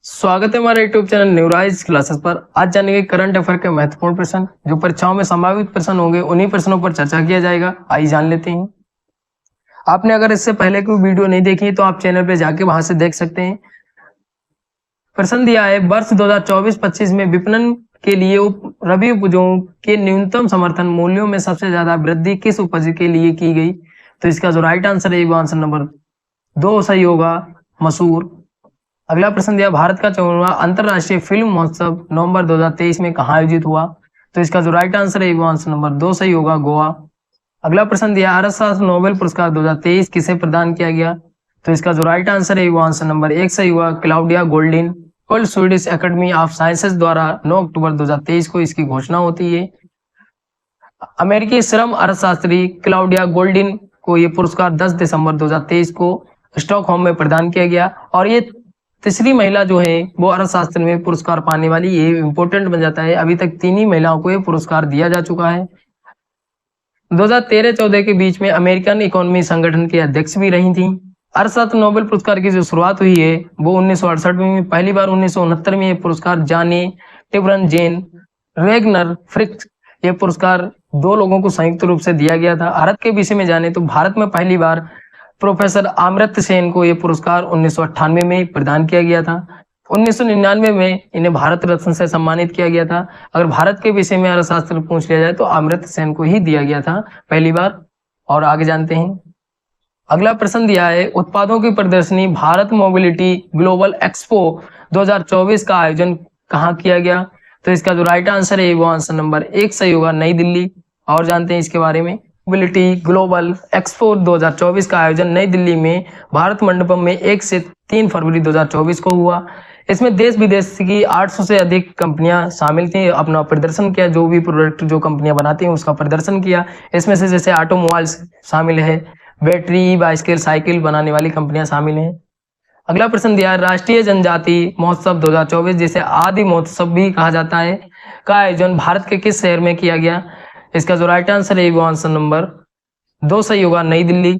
स्वागत है हमारे यूट्यूब चैनल न्यूराइज क्लासेस पर। आज जानेंगे करंट अफेयर के महत्वपूर्ण प्रश्न जो परीक्षाओं में संभावित प्रश्न होंगे। उन्हीं प्रश्नों पर चर्चा किया जाएगा। आइए जान लेते हैं। आपने अगर इससे पहले कोई वीडियो नहीं देखी है तो आप चैनल पे जाके वहां से देख सकते हैं। प्रश्न दिया है, वर्ष 2024-25 में विपणन के लिए रबी उपजों के न्यूनतम समर्थन मूल्यों में सबसे ज्यादा वृद्धि किस उपज के लिए की गई? तो इसका जो राइट आंसर है वो आंसर नंबर 2 सही होगा, मसूर। अगला प्रश्न दिया, भारत का 54वां अंतरराष्ट्रीय फिल्म महोत्सव नवंबर 2023 में कहाँ आयोजित हुआ? तो इसका जो राइट आंसर है वो आंसर नंबर 2 सही होगा, गोवा। अगला प्रश्न दिया, अर्थशास्त्र नोबेल पुरस्कार 2023 किसे प्रदान किया गया? तो इसका जो राइट आंसर है वो आंसर नंबर 1 सही हुआ, Claudia Goldin. World Swedish academy of sciences द्वारा 9 अक्टूबर 2023 को इसकी घोषणा होती है। अमेरिकी श्रम अर्थशास्त्री क्लाउडिया गोल्डिन को ये पुरस्कार 10 दिसंबर 2023 को स्टॉकहोम में प्रदान किया गया और ये तीसरी महिला जो है वो अर्थशास्त्र में पुरस्कार पाने वाली, ये इंपॉर्टेंट बन जाता है। अभी तक 3 ही महिलाओं को ये पुरस्कार दिया जा चुका है। 2013-14 के बीच में अमेरिकन इकोनॉमी संगठन की अध्यक्ष भी रही थी। अर्थशास्त्र नोबेल पुरस्कार की जो शुरुआत हुई है वो 1968 में, पहली बार 1969 में ये पुरस्कार जाने टिबरन जेन रेगनर फ्रिक्स ये पुरस्कार 2 लोगों को संयुक्त रूप से दिया गया था। भारत के विषय में जाने तो भारत में पहली बार प्रोफेसर अमर्त्य सेन को यह पुरस्कार 1998 में प्रदान किया गया था। 1999 में इन्हें भारत रत्न से सम्मानित किया गया था। अगर भारत के विषय में अर्थशास्त्र पूछ लिया जाए तो अमर्त्य सेन को ही दिया गया था पहली बार। और आगे जानते हैं। अगला प्रश्न दिया है, उत्पादों की प्रदर्शनी भारत मोबिलिटी ग्लोबल एक्सपो 2024 का आयोजन कहाँ किया गया? तो इसका जो राइट आंसर है वो आंसर नंबर 1 सही होगा, नई दिल्ली। और जानते हैं इसके बारे में। मोबिलिटी ग्लोबल एक्सपो 2024 का आयोजन नई दिल्ली में भारत मंडपम में 1 से 3 फरवरी 2024 को हुआ। इसमें देश विदेश की 800 से अधिक कंपनियां शामिल थी, अपना प्रदर्शन किया। जो भी प्रोडक्ट जो कंपनियां बनाती हैं उसका प्रदर्शन किया। इसमें से जैसे ऑटोमोबाइल्स शामिल है, बैटरी बाइसिकल साइकिल बनाने वाली कंपनियां शामिल हैं। अगला प्रश्न दिया है, राष्ट्रीय जनजाति महोत्सव 2024 जिसे आदि महोत्सव भी कहा जाता है का आयोजन भारत के किस शहर में किया गया? इसका जो राइट आंसर है वो आंसर नंबर 2 सही होगा, नई दिल्ली।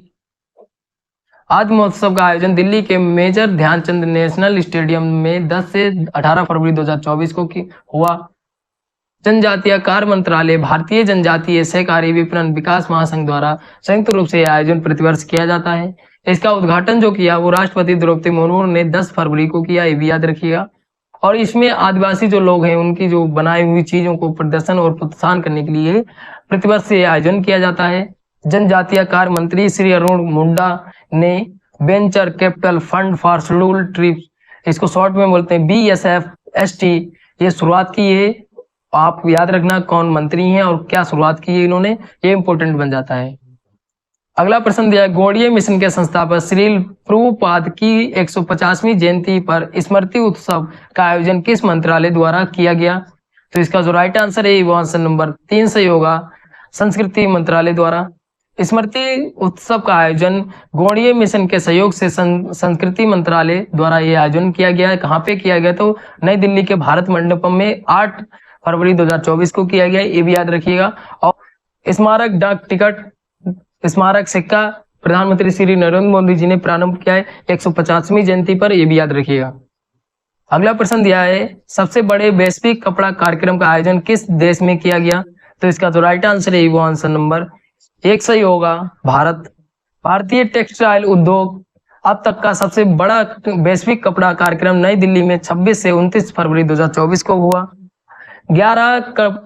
आदि महोत्सव का आयोजन दिल्ली के मेजर ध्यानचंद नेशनल स्टेडियम में 10 से 18 फरवरी 2024 को हुआ। जनजातीय कार्य मंत्रालय, भारतीय जनजातीय सहकारी विपणन विकास महासंघ द्वारा संयुक्त रूप से यह आयोजन प्रतिवर्ष किया जाता है। इसका उद्घाटन जो किया वो राष्ट्रपति द्रौपदी मुर्मू ने 10 फरवरी को किया, ये भी याद रखिएगा। और इसमें आदिवासी जो लोग हैं उनकी जो बनाई हुई चीजों को प्रदर्शन और प्रोत्साहन करने के लिए प्रतिवर्ष से आयोजन किया जाता है। जनजातीय कार्य मंत्री श्री अरुण मुंडा ने venture capital fund for scheduled tribes, इसको शॉर्ट में बोलते हैं BSFST, ये शुरुआत की है। आप याद रखना कौन मंत्री हैं और क्या शुरुआत की है इन्होंने, ये इंपॉर्टेंट बन जाता है। अगला प्रश्न दिया है, गौड़ीय मिशन के संस्थापक श्री प्रभुपाद की 150वीं जयंती पर स्मृति उत्सव का आयोजन किस मंत्रालय द्वारा किया गया? तो इसका जो राइट आंसर है वो आंसर नंबर 3 सही होगा, संस्कृति मंत्रालय द्वारा। स्मृति उत्सव का आयोजन गौड़ीय मिशन के सहयोग से संस्कृति मंत्रालय द्वारा यह आयोजन किया गया है। कहाँ पे किया गया? तो नई दिल्ली के भारत मंडपम में 8 फरवरी 2024 को किया गया, ये भी याद रखिएगा। और स्मारक डाक टिकट स्मारक सिक्का प्रधानमंत्री श्री नरेंद्र मोदी जी ने प्रारंभ किया है 150वीं जयंती पर, यह भी याद रखिएगा। अगला प्रश्न दिया है, सबसे बड़े वैश्विक कपड़ा कार्यक्रम का आयोजन किस देश में किया गया? तो इसका जो राइट आंसर है वो आंसर नंबर 1 सही होगा, भारत। भारतीय टेक्सटाइल उद्योग अब तक का सबसे बड़ा वैश्विक कपड़ा कार्यक्रम नई दिल्ली में 26 से 29 फरवरी 2024 को हुआ। 11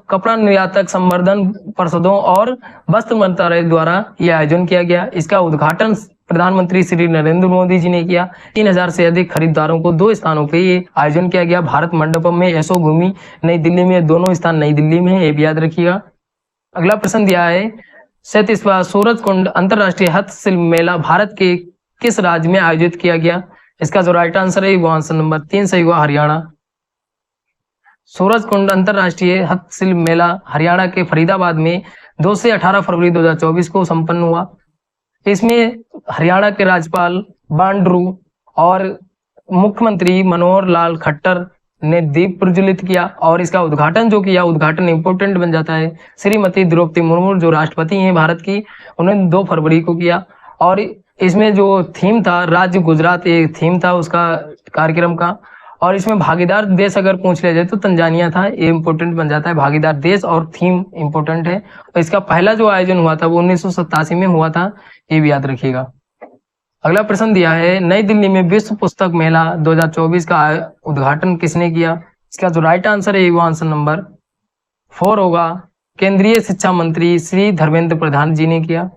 कपड़ा निर्यातक संवर्धन परिषदों और वस्त्र मंत्रालय द्वारा यह आयोजन किया गया। इसका उद्घाटन प्रधानमंत्री श्री नरेंद्र मोदी जी ने किया। 3000 से अधिक खरीदारों को 2 स्थानों पे ये आयोजन किया गया, भारत मंडपम में, यशो भूमि नई दिल्ली में, दोनों स्थान नई दिल्ली में है, ये भी याद रखिएगा। अगला प्रश्न दिया है, 37वां सूरजकुंड अंतरराष्ट्रीय हस्तशिल्प मेला भारत के किस राज्य में आयोजित किया गया? इसका जो राइट आंसर है वो आंसर नंबर 3 सही हुआ, हरियाणा। सूरजकुंड अंतरराष्ट्रीय हस्तशिल्प मेला हरियाणा के फरीदाबाद में 2 से 18 फरवरी 2024 को संपन्न हुआ। इसमें हरियाणा के राज्यपाल बंडारू और मुख्यमंत्री मनोहर लाल खट्टर ने दीप प्रज्वलित किया और इसका उद्घाटन जो किया, उद्घाटन इंपोर्टेंट बन जाता है, श्रीमती द्रौपदी मुर्मू जो राष्ट्रपति हैं भारत की, उन्होंने 2 फरवरी को किया। और इसमें जो थीम था राज्य गुजरात, एक थीम था उसका कार्यक्रम का। और इसमें भागीदार देश अगर पूछ लिया जाए तो तंजानिया था, ये इंपॉर्टेंट बन जाता है भागीदार देश, और थीम इंपॉर्टेंट है। और इसका पहला जो आयोजन हुआ था वो 1987 में हुआ था, ये भी याद रखिएगा। अगला प्रश्न दिया है, नई दिल्ली में विश्व पुस्तक मेला 2024 का उद्घाटन किसने किया? इसका जो राइट आंसर है वो आंसर नंबर 4 होगा, केंद्रीय शिक्षा मंत्री श्री धर्मेंद्र प्रधान जी ने किया।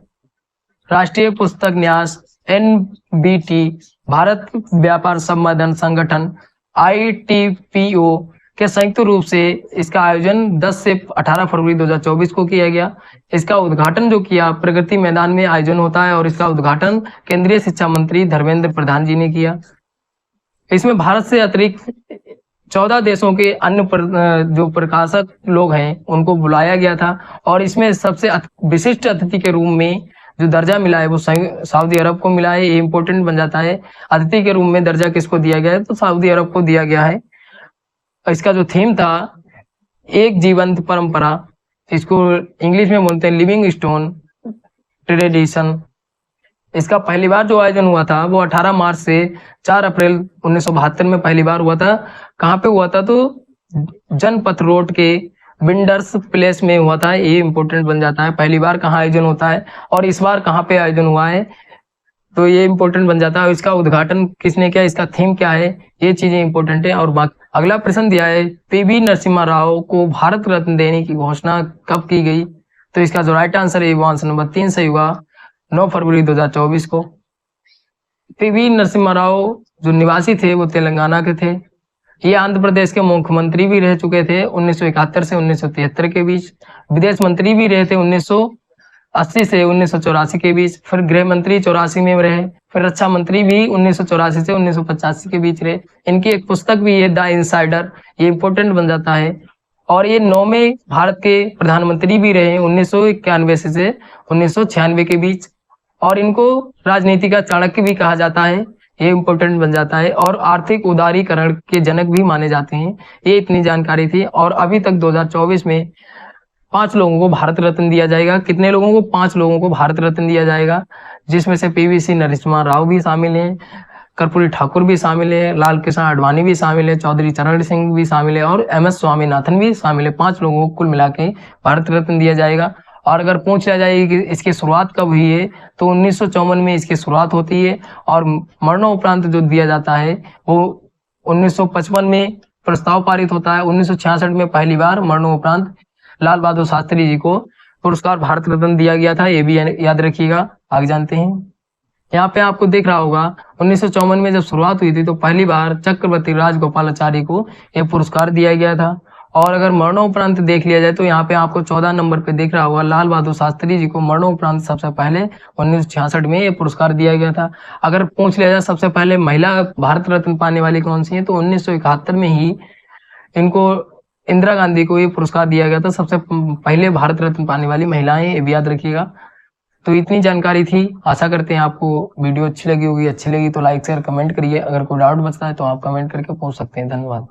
राष्ट्रीय पुस्तक न्यास NBT, भारत व्यापार संवर्धन संगठन ITPO के संयुक्त रूप से इसका आयोजन 10 से 18 फरवरी 2024 को किया गया। इसका उद्घाटन जो किया प्रगति मैदान में आयोजन होता है, और इसका उद्घाटन केंद्रीय शिक्षा मंत्री धर्मेंद्र प्रधान जी ने किया। इसमें भारत से अतिरिक्त 14 देशों के अन्य जो प्रकाशक लोग हैं उनको बुलाया गया था, और इसमें सबसे विशिष्ट अतिथि के रूप में जो दर्जा मिला है वो सऊदी अरब को मिला है। ये इंपॉर्टेंट बन जाता है, अतिथि के रूप में दर्जा किसको दिया गया है तो सऊदी अरब को दिया गया है। इसका जो थीम था एक जीवंत परंपरा, इसको इंग्लिश में बोलते हैं लिविंग स्टोन ट्रेडिशन। इसका पहली बार जो आयोजन हुआ था वो 18 मार्च से 4 अप्रैल 1972 में पहली बार हुआ था। कहाँ पे हुआ था तो जनपथ रोड के विंडर्स प्लेस में हुआ था। ये इंपॉर्टेंट बन जाता है, पहली बार कहाँ आयोजन होता है और इस बार कहाँ पे आयोजन हुआ है, तो ये इंपॉर्टेंट बन जाता है। इसका उद्घाटन किसने किया, इसका थीम क्या है, ये चीजें इंपॉर्टेंट है। और अगला प्रश्न दिया है, PV नरसिम्हा राव को भारत रत्न देने की घोषणा कब की गई? तो इसका जो राइट आंसर है वो आंसर नंबर 3 सही होगा, 9 फरवरी 2024 को। PV नरसिम्हा राव जो निवासी थे वो तेलंगाना के थे। ये आंध्र प्रदेश के मुख्यमंत्री भी रह चुके थे 1971 से 1973 के बीच। विदेश मंत्री भी रहे थे 1980 से 1984 के बीच। फिर गृह मंत्री 84 में रहे। फिर रक्षा मंत्री भी 1984 से 1985 के बीच रहे। इनकी एक पुस्तक भी है द इनसाइडर, ये इंपॉर्टेंट बन जाता है। और ये 9वें भारत के प्रधानमंत्री भी रहे 1991 से 1996 के बीच। और इनको राजनीति का चाणक्य भी कहा जाता है, ये इंपॉर्टेंट बन जाता है। और आर्थिक उदारीकरण के जनक भी माने जाते हैं। ये इतनी जानकारी थी। और अभी तक 2024 में 5 लोगों को भारत रत्न दिया जाएगा। कितने लोगों को? 5 लोगों को भारत रत्न दिया जाएगा, जिसमें से PV नरसिम्हा राव भी शामिल हैं, कर्पूरी ठाकुर भी शामिल है, लाल कृष्ण आडवाणी भी शामिल है, चौधरी चरण सिंह भी शामिल है, और MS स्वामीनाथन भी शामिल है। 5 लोगों को कुल मिला के भारत रत्न दिया जाएगा। और अगर पूछ लिया जाए कि इसकी शुरुआत कब हुई है तो 1954 में इसकी शुरुआत होती है। और मरणोपरांत जो दिया जाता है वो 1955 में प्रस्ताव पारित होता है। 1966 में पहली बार मरणोपरांत लाल बहादुर शास्त्री जी को पुरस्कार भारत रत्न दिया गया था, ये भी याद रखिएगा। आगे जानते हैं, यहाँ पे आपको दिख रहा होगा 1954 में जब शुरुआत हुई थी तो पहली बार चक्रवर्ती राजगोपालाचारी को यह पुरस्कार दिया गया था। और अगर मरणोपरांत देख लिया जाए तो यहाँ पे आपको 14 नंबर पे दिख रहा होगा लाल बहादुर शास्त्री जी को मरणोपरांत सबसे पहले 1966 में ये पुरस्कार दिया गया था। अगर पूछ लिया जाए सबसे पहले महिला भारत रत्न पाने वाली कौन सी है तो 1971 में ही इनको इंदिरा गांधी को ये पुरस्कार दिया गया था। सबसे पहले भारत रत्न पाने वाली महिलाएं, ये भी याद रखिएगा। तो इतनी जानकारी थी। आशा करते हैं आपको वीडियो अच्छी लगी होगी। अच्छी लगी तो लाइक शेयर कमेंट करिए। अगर कोई डाउट बचता है तो आप कमेंट करके पूछ सकते हैं। धन्यवाद।